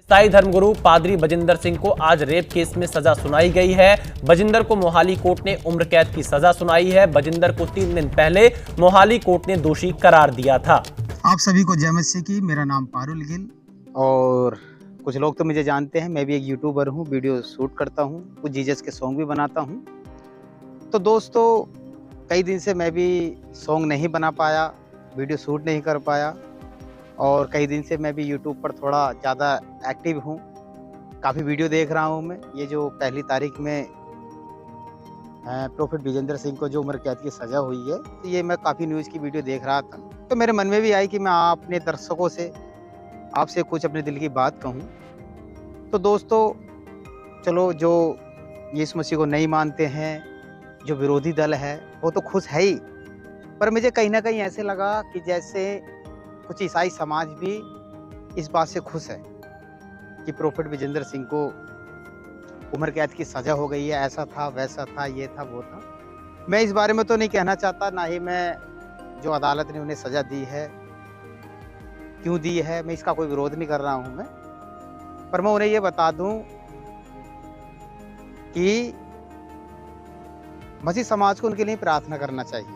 ईसाई धर्मगुरु पादरी बजिंदर सिंह को आज रेप केस में सजा सुनाई गई है। बजिंदर को मोहाली कोर्ट ने उम्र कैद की सजा सुनाई है। बजिंदर को 3 दिन पहले मोहाली कोर्ट ने दोषी करार दिया था। आप सभी को जय मसीह की। मेरा नाम पारुल गिल और कुछ लोग तो मुझे जानते हैं। मैं भी एक यूट्यूबर हूँ, वीडियो शूट करता हूँ, कुछ जीसस के सॉन्ग भी बनाता हूँ। तो दोस्तों, कई दिन से मैं भी सॉन्ग नहीं बना पाया, वीडियो शूट नहीं कर पाया और कई दिन से मैं भी यूट्यूब पर थोड़ा ज़्यादा एक्टिव हूँ। काफ़ी वीडियो देख रहा हूँ मैं। ये जो 1 तारीख में प्रोफेट विजेंद्र सिंह को जो उम्र कैद की सज़ा हुई है, तो ये मैं काफ़ी न्यूज़ की वीडियो देख रहा था। तो मेरे मन में भी आई कि मैं अपने दर्शकों से आपसे कुछ अपने दिल की बात कहूँ। तो दोस्तों, चलो, जो यीशु मसीह को नहीं मानते हैं, जो विरोधी दल है, वो तो खुश है ही, पर मुझे कहीं ना कहीं ऐसे लगा कि जैसे कुछ ईसाई समाज भी इस बात से खुश है कि प्रोफेट विजेंद्र सिंह को उम्र कैद की सज़ा हो गई है। ऐसा था, वैसा था, ये था, वो था। मैं इस बारे में तो नहीं कहना चाहता, ना ही मैं जो अदालत ने उन्हें सज़ा दी है, क्यों दी है, मैं इसका कोई विरोध नहीं कर रहा हूं मैं। पर मैं उन्हें ये बता दूं कि मसीह समाज को उनके लिए प्रार्थना करना चाहिए।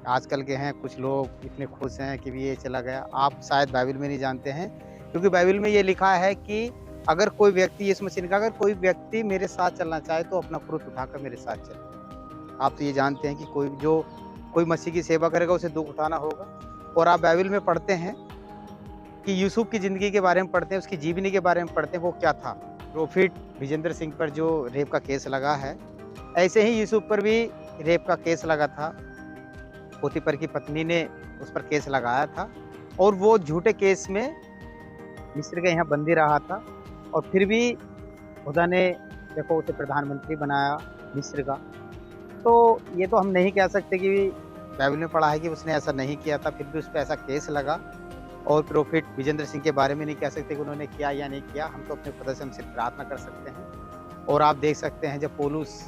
आजकल के हैं कुछ लोग इतने खुश हैं कि भी ये चला गया। आप शायद बाइबल में नहीं जानते हैं, क्योंकि बाइबल में ये लिखा है कि अगर कोई व्यक्ति, यीशु मसीह ने कहा, अगर कोई व्यक्ति मेरे साथ चलना चाहे तो अपना क्रूस उठाकर मेरे साथ चले। आप तो ये जानते हैं कि कोई मसीह की सेवा करेगा उसे दुख उठाना होगा। और आप बाइबल में पढ़ते हैं कि यूसुफ की ज़िंदगी के बारे में पढ़ते हैं, उसकी जीवनी के बारे में पढ़ते हैं, वो क्या था। प्रोफेट विजेंद्र सिंह पर जो रेप का केस लगा है, ऐसे ही यूसुफ पर भी रेप का केस लगा था। पोतीपर की पत्नी ने उस पर केस लगाया था और वो झूठे केस में मिस्र के यहाँ बंदी रहा था। और फिर भी खुदा ने देखो उसे प्रधानमंत्री बनाया मिस्र का। तो ये तो हम नहीं कह सकते कि बाइबल में पढ़ा है कि उसने ऐसा नहीं किया था, फिर भी उस पर ऐसा केस लगा। और प्रोफेट विजेंद्र सिंह के बारे में नहीं कह सकते कि उन्होंने किया या नहीं किया। हम तो अपने खुदा से हमसे प्रार्थना कर सकते हैं। और आप देख सकते हैं, जब पौलुस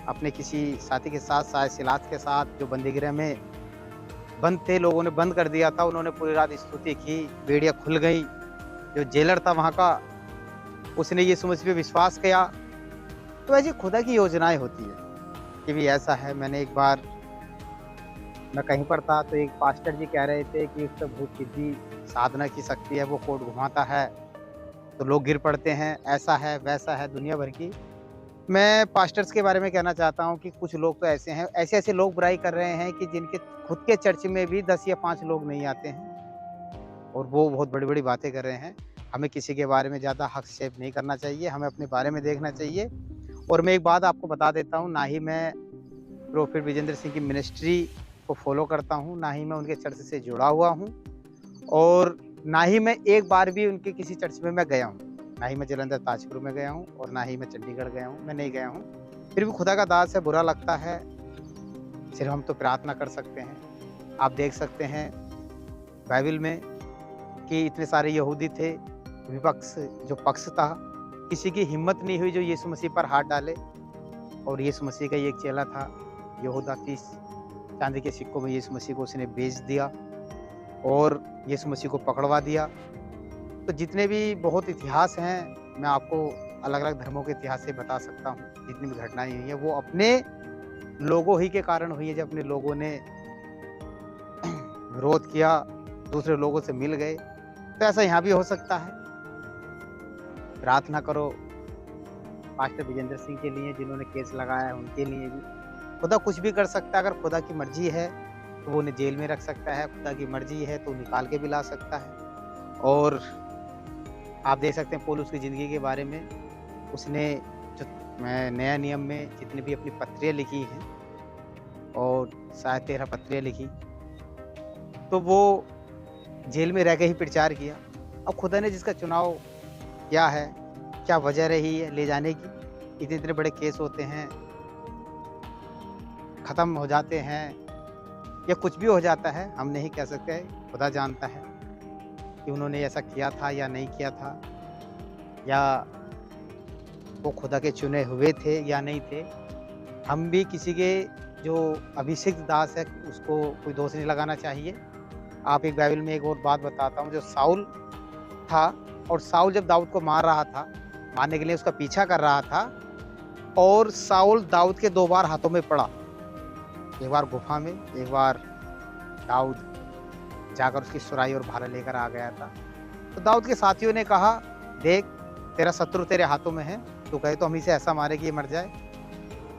अपने किसी साथी के साथ, शायद सिलास के साथ, जो बंदीगृह में बंद थे, लोगों ने बंद कर दिया था, उन्होंने पूरी रात स्तुति की, बेड़ियाँ खुल गई। जो जेलर था वहाँ का, उसने यीशु मसीह पे विश्वास किया। तो ऐसी खुदा की योजनाएं होती है कि भी ऐसा है। एक बार मैं कहीं पर था तो एक पास्टर जी कह रहे थे कि उसका भूत सिद्धि साधना की शक्ति है, वो कोट घुमाता है तो लोग गिर पड़ते हैं, ऐसा है, वैसा है, दुनिया भर की। मैं पास्टर्स के बारे में कहना चाहता हूं कि कुछ लोग तो ऐसे हैं, ऐसे लोग बुराई कर रहे हैं कि जिनके खुद के चर्च में भी 10 या 5 लोग नहीं आते हैं और वो बहुत बड़ी बड़ी बातें कर रहे हैं। हमें किसी के बारे में ज़्यादा हस्तक्षेप नहीं करना चाहिए, हमें अपने बारे में देखना चाहिए। और मैं एक बात आपको बता देता हूँ, ना ही मैं प्रोफेट विजेंद्र सिंह की मिनिस्ट्री को फॉलो करता हूँ, ना ही मैं उनके चर्च से जुड़ा हुआ हूँ, और ना ही मैं एक बार भी उनके किसी चर्च में मैं गया हूँ। ना ही मैं जलंधर ताजपुर में गया हूँ और ना ही मैं चंडीगढ़ गया हूँ, मैं नहीं गया हूँ। फिर भी खुदा का दास है, बुरा लगता है। सिर्फ हम तो प्रार्थना कर सकते हैं। आप देख सकते हैं बाइबल में कि इतने सारे यहूदी थे, विपक्ष जो पक्ष था, किसी की हिम्मत नहीं हुई जो यीशु मसीह पर हाथ डाले। और यीशु मसीह का एक चेला था यहूदा, 30 चांदी के सिक्कों में यीशु मसीह को उसने बेच दिया और यीशु मसीह को पकड़वा दिया। तो जितने भी बहुत इतिहास हैं, मैं आपको अलग अलग धर्मों के इतिहास से बता सकता हूँ। जितनी भी घटनाएं हुई हैं वो अपने लोगों ही के कारण हुई है। जब अपने लोगों ने विरोध किया, दूसरे लोगों से मिल गए, तो ऐसा यहाँ भी हो सकता है। प्रार्थना करो पास्टर विजेंद्र सिंह के लिए, जिन्होंने केस लगाया है, उनके लिए भी। खुदा कुछ भी कर सकता है। अगर खुदा की मर्जी है तो वो उन्हें जेल में रख सकता है, खुदा की मर्जी है तो निकाल के भी ला सकता है। और आप देख सकते हैं पौलुस की ज़िंदगी के बारे में, उसने जो नया नियम में जितनी भी अपनी पत्रियाँ लिखी हैं, और शायद 13 पत्रियाँ लिखी, तो वो जेल में रह के ही प्रचार किया। अब खुदा ने जिसका चुनाव किया है, क्या वजह रही है ले जाने की। इतने बड़े केस होते हैं, ख़त्म हो जाते हैं, या कुछ भी हो जाता है, हम नहीं कह सकते। खुदा जानता है कि उन्होंने ऐसा किया था या नहीं किया था, या वो खुदा के चुने हुए थे या नहीं थे। हम भी किसी के जो अभिषिक्त दास है उसको कोई दोष नहीं लगाना चाहिए। आप एक बाइबल में एक और बात बताता हूँ, जो साउल था और साउल जब दाऊद को मार रहा था, मारने के लिए उसका पीछा कर रहा था, और साउल दाऊद के 2 बार हाथों में पड़ा, एक बार गुफा में, एक बार दाऊद जाकर उसकी सुराई और भाला लेकर आ गया था। तो दाऊद के साथियों ने कहा, देख तेरा शत्रु तेरे हाथों में है, तू कहे तो हम इसे ऐसा मारे कि ये मर जाए।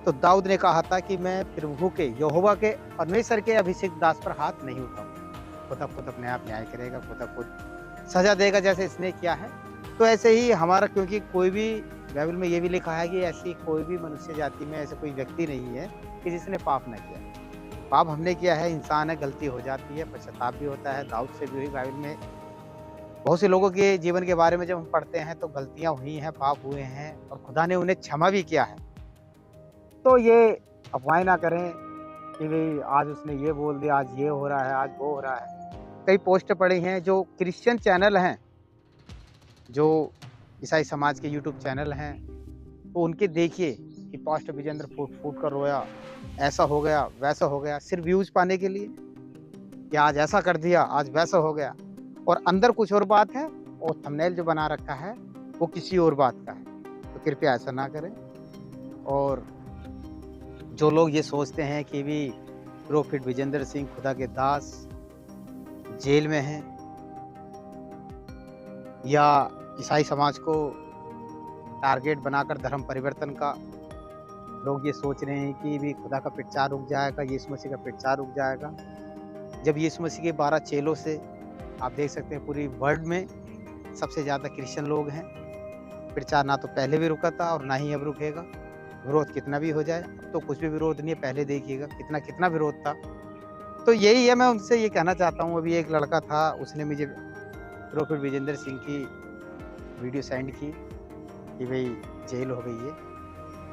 तो दाऊद ने कहा था कि मैं प्रभु के, यहोवा के, परमेश्वर के अभिषिक्त दास पर हाथ नहीं उठाऊंगा, खुद अपने आप न्याय करेगा, खुद सजा देगा जैसे इसने किया है। तो ऐसे ही हमारा, क्योंकि कोई भी, बाइबल में ये भी लिखा है कि ऐसी कोई भी मनुष्य जाति में ऐसे कोई व्यक्ति नहीं है कि जिसने पाप न किया। पाप हमने किया है, इंसान है, गलती हो जाती है, पश्चाताप भी होता है। दाऊद से भी हुई, बाइबल में बहुत से लोगों के जीवन के बारे में जब हम पढ़ते हैं तो गलतियां हुई हैं, पाप हुए हैं, और खुदा ने उन्हें क्षमा भी किया है। तो ये अफवाहें ना करें कि भाई आज उसने ये बोल दिया, आज ये हो रहा है, आज वो हो रहा है। कई पोस्ट पड़ी हैं जो क्रिश्चियन चैनल हैं, जो ईसाई समाज के यूट्यूब चैनल हैं, तो उनके देखिए कि पास्टर विजेंद्र फूट फूट कर रोया, ऐसा हो गया, वैसा हो गया, सिर्फ व्यूज पाने के लिए कि आज ऐसा कर दिया, आज वैसा हो गया, और अंदर कुछ और बात है, और थंबनेल जो बना रखा है वो किसी और बात का है। तो कृपया ऐसा ना करें। और जो लोग ये सोचते हैं कि भी प्रोफेट विजेंद्र सिंह, खुदा के दास, जेल में हैं, या ईसाई समाज को टारगेट बनाकर धर्म परिवर्तन का लोग ये सोच रहे हैं कि भी खुदा का प्रचार रुक जाएगा, यीशु मसीह का प्रचार रुक जाएगा, जब यीशु मसीह के 12 चेलों से आप देख सकते हैं पूरी वर्ल्ड में सबसे ज़्यादा क्रिश्चियन लोग हैं। प्रचार ना तो पहले भी रुका था और ना ही अब रुकेगा। विरोध कितना भी हो जाए, अब तो कुछ भी विरोध नहीं है, पहले देखिएगा कितना कितना विरोध था। तो यही है, मैं उनसे ये कहना चाहता हूँ। अभी एक लड़का था, उसने मुझे प्रोफेट विजेंद्र सिंह की वीडियो सेंड की कि भाई जेल हो गई है।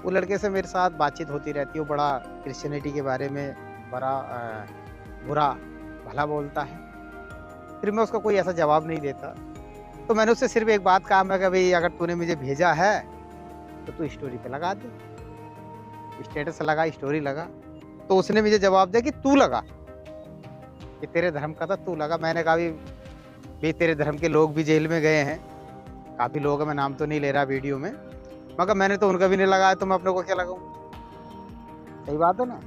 वो लड़के से मेरे साथ बातचीत होती रहती है, वो बड़ा क्रिश्चियनिटी के बारे में बड़ा बुरा भला बोलता है, फिर मैं उसका कोई ऐसा जवाब नहीं देता। तो मैंने उससे सिर्फ एक बात कहा, मैं कि भाई अगर तूने मुझे भेजा है तो तू स्टोरी पे लगा दे, स्टेटस लगा, स्टोरी लगा। तो उसने मुझे जवाब दिया कि तू लगा, कि तेरे धर्म का था, तू लगा। मैंने कहा भी तेरे धर्म के लोग भी जेल में गए हैं, काफ़ी लोग हैं, मैं नाम तो नहीं ले रहा वीडियो में, मगर मैंने तो उनका भी नहीं लगाया, तो मैं अपने को क्या लगाऊं? सही बात है ना।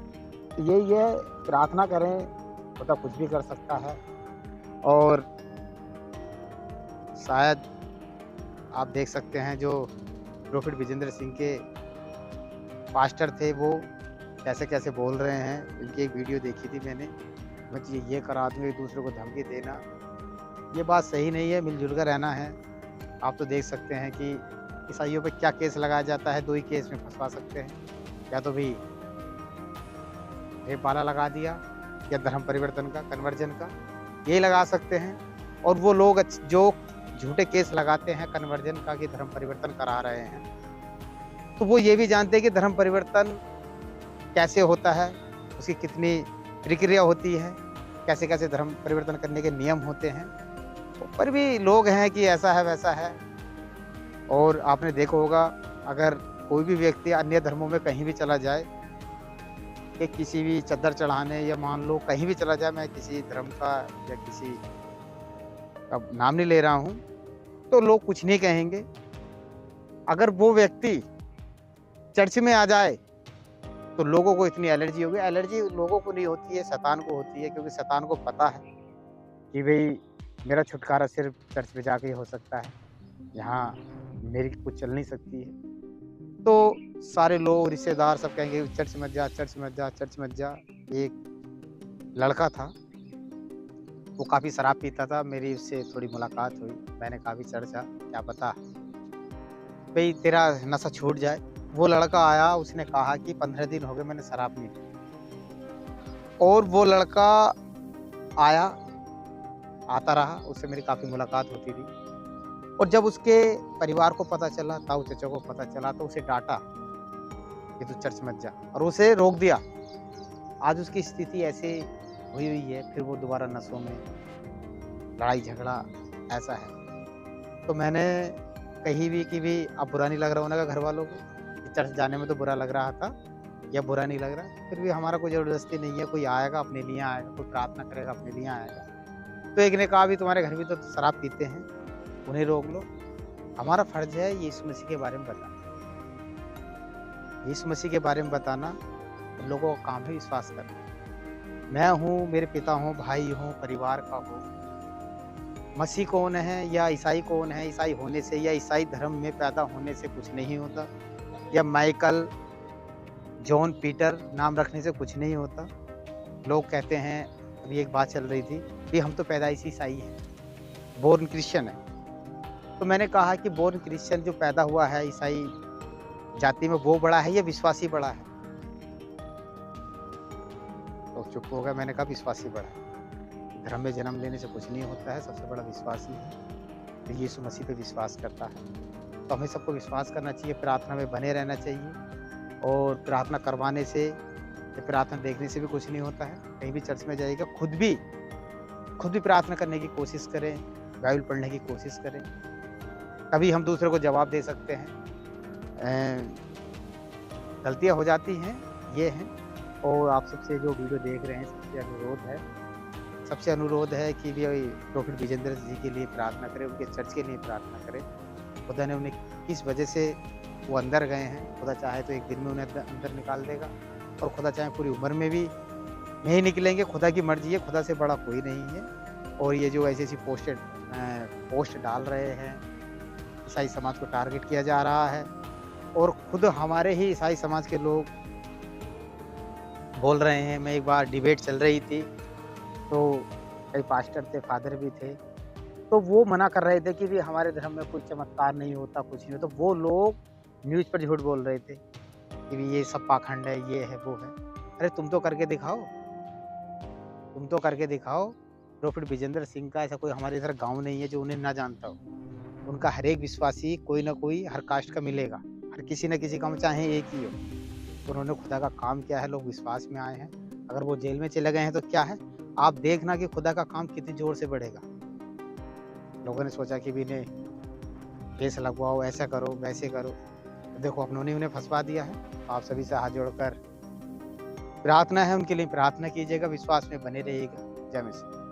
तो यही है, प्रार्थना करें, खुदा कुछ भी कर सकता है। और शायद आप देख सकते हैं जो प्रोफेट विजेंद्र सिंह के पास्टर थे वो कैसे कैसे बोल रहे हैं। इनकी एक वीडियो देखी थी मैंने, ये करा दूंगा, एक दूसरे को धमकी देना, ये बात सही नहीं है। मिलजुल कर रहना है। आप तो देख सकते हैं कि ईसाइयों पे क्या केस लगाया जाता है, 2 ही केस में फंसवा सकते हैं, या तो भी रेप वाला लगा दिया, या धर्म परिवर्तन का, कन्वर्जन का, यही लगा सकते हैं। और वो लोग जो झूठे केस लगाते हैं कन्वर्जन का कि धर्म परिवर्तन करा रहे हैं, तो वो ये भी जानते हैं कि धर्म परिवर्तन कैसे होता है, उसकी कितनी प्रक्रिया होती है, कैसे कैसे धर्म परिवर्तन करने के नियम होते हैं। पर भी लोग हैं कि ऐसा है वैसा है। और आपने देखा होगा, अगर कोई भी व्यक्ति अन्य धर्मों में कहीं भी चला जाए, कि किसी भी चद्दर चढ़ाने, या मान लो कहीं भी चला जाए, मैं किसी धर्म का या किसी का नाम नहीं ले रहा हूँ, तो लोग कुछ नहीं कहेंगे। अगर वो व्यक्ति चर्च में आ जाए तो लोगों को इतनी एलर्जी होगी। एलर्जी लोगों को नहीं होती है, शैतान को होती है, क्योंकि शैतान को पता है कि भाई मेरा छुटकारा सिर्फ चर्च में जाके ही हो सकता है, यहाँ मेरी कुछ चल नहीं सकती है। तो सारे लोग, रिश्तेदार सब कहेंगे चर्च मत जा, चर्च मत जा, चर्च मत जा। एक लड़का था, वो काफ़ी शराब पीता था, मेरी उससे थोड़ी मुलाकात हुई। मैंने कहा भी चर्च जा, क्या पता भाई तेरा नशा छूट जाए। वो लड़का आया, उसने कहा कि 15 दिन हो गए मैंने शराब नहीं पी। और वो लड़का आया, आता रहा, उससे मेरी काफ़ी मुलाकात होती थी। और जब उसके परिवार को पता चला, ताऊ चाचा को पता चला, तो उसे डांटा कि तू चर्च मत जा, और उसे रोक दिया। आज उसकी स्थिति ऐसे हुई है, फिर वो दोबारा नशों में, लड़ाई झगड़ा ऐसा है। तो मैंने कही भी कि भी अब बुरा नहीं लग रहा होने का घर वालों को, चर्च जाने में तो बुरा लग रहा था, या बुरा नहीं लग रहा, फिर भी हमारा कोई ज़बरदस्ती नहीं है। कोई आएगा अपने लिए आएगा, कोई प्रार्थना करेगा अपने लिए आएगा। तो एक ने कहा भी तुम्हारे घर भी तो शराब पीते हैं, उन्हें रोक लो। हमारा फर्ज है यीशु मसीह के बारे में बताना। यीशु मसीह के बारे में बताना, लोगों का काम है विश्वास करना। मैं हूँ, मेरे पिता हूँ, भाई हूँ, परिवार का हूँ। मसीह कौन है या ईसाई कौन है? ईसाई होने से या ईसाई धर्म में पैदा होने से कुछ नहीं होता, या माइकल, जॉन, पीटर नाम रखने से कुछ नहीं होता। लोग कहते हैं, अभी एक बात चल रही थी कि हम तो पैदाइशी ईसाई हैं, बोर्न क्रिश्चियन है। तो मैंने कहा कि बोर्न क्रिश्चियन जो पैदा हुआ है ईसाई जाति में, वो बड़ा है या विश्वासी बड़ा है? तो चुप हो गया। मैंने कहा विश्वासी बड़ा है। धर्म में जन्म लेने से कुछ नहीं होता है, सबसे बड़ा विश्वासी है तो यीशु मसीह पे विश्वास करता है। तो हमें सबको विश्वास करना चाहिए, प्रार्थना में बने रहना चाहिए। और प्रार्थना करवाने से या प्रार्थना देखने से भी कुछ नहीं होता है। कहीं भी चर्च में जाइएगा, खुद भी प्रार्थना करने की कोशिश करें, बाइबल पढ़ने की कोशिश करें, तभी हम दूसरे को जवाब दे सकते हैं। गलतियाँ हो जाती हैं, ये हैं। और आप सबसे जो वीडियो देख रहे हैं, सबसे अनुरोध है कि भी प्रॉफिट विजेंद्र जी के लिए प्रार्थना करें, उनके चर्च के लिए प्रार्थना करें। खुदा ने उन्हें किस वजह से वो अंदर गए हैं, खुदा चाहे तो एक दिन में उन्हें अंदर निकाल देगा, और खुदा चाहे पूरी उम्र में भी नहीं निकलेंगे। खुदा की मर्जी है, खुदा से बड़ा कोई नहीं है। और ये जो ऐसी पोस्ट डाल रहे हैं, ईसाई समाज को टारगेट किया जा रहा है, और खुद हमारे ही ईसाई समाज के लोग बोल रहे हैं। मैं एक बार डिबेट चल रही थी, तो कई पास्टर थे, फादर भी थे, तो वो मना कर रहे थे कि भी हमारे धर्म में कुछ चमत्कार नहीं होता, कुछ नहीं होता। वो लोग न्यूज़ पर झूठ बोल रहे थे कि भी ये सब पाखंड है, ये है, वो है। अरे तुम तो करके दिखाओ। प्रॉफिट विजेंद्र सिंह का ऐसा कोई हमारे इधर गांव नहीं है जो उन्हें ना जानता हो। उनका हर एक विश्वासी कोई ना कोई हर कास्ट का मिलेगा, हर किसी न किसी का, चाहे एक ही हो। उन्होंने खुदा का काम किया है, लोग विश्वास में आए हैं। अगर वो जेल में चले गए हैं तो क्या है, आप देखना कि खुदा का काम कितनी जोर से बढ़ेगा। लोगों ने सोचा कि भी इन्हें केस लगवाओ, ऐसा करो, वैसे करो, तो देखो अपनों ने उन्हें फंसवा दिया है। आप सभी से हाथ जोड़कर प्रार्थना है, उनके लिए प्रार्थना कीजिएगा, विश्वास में बने रहिएगा। जय मसीह।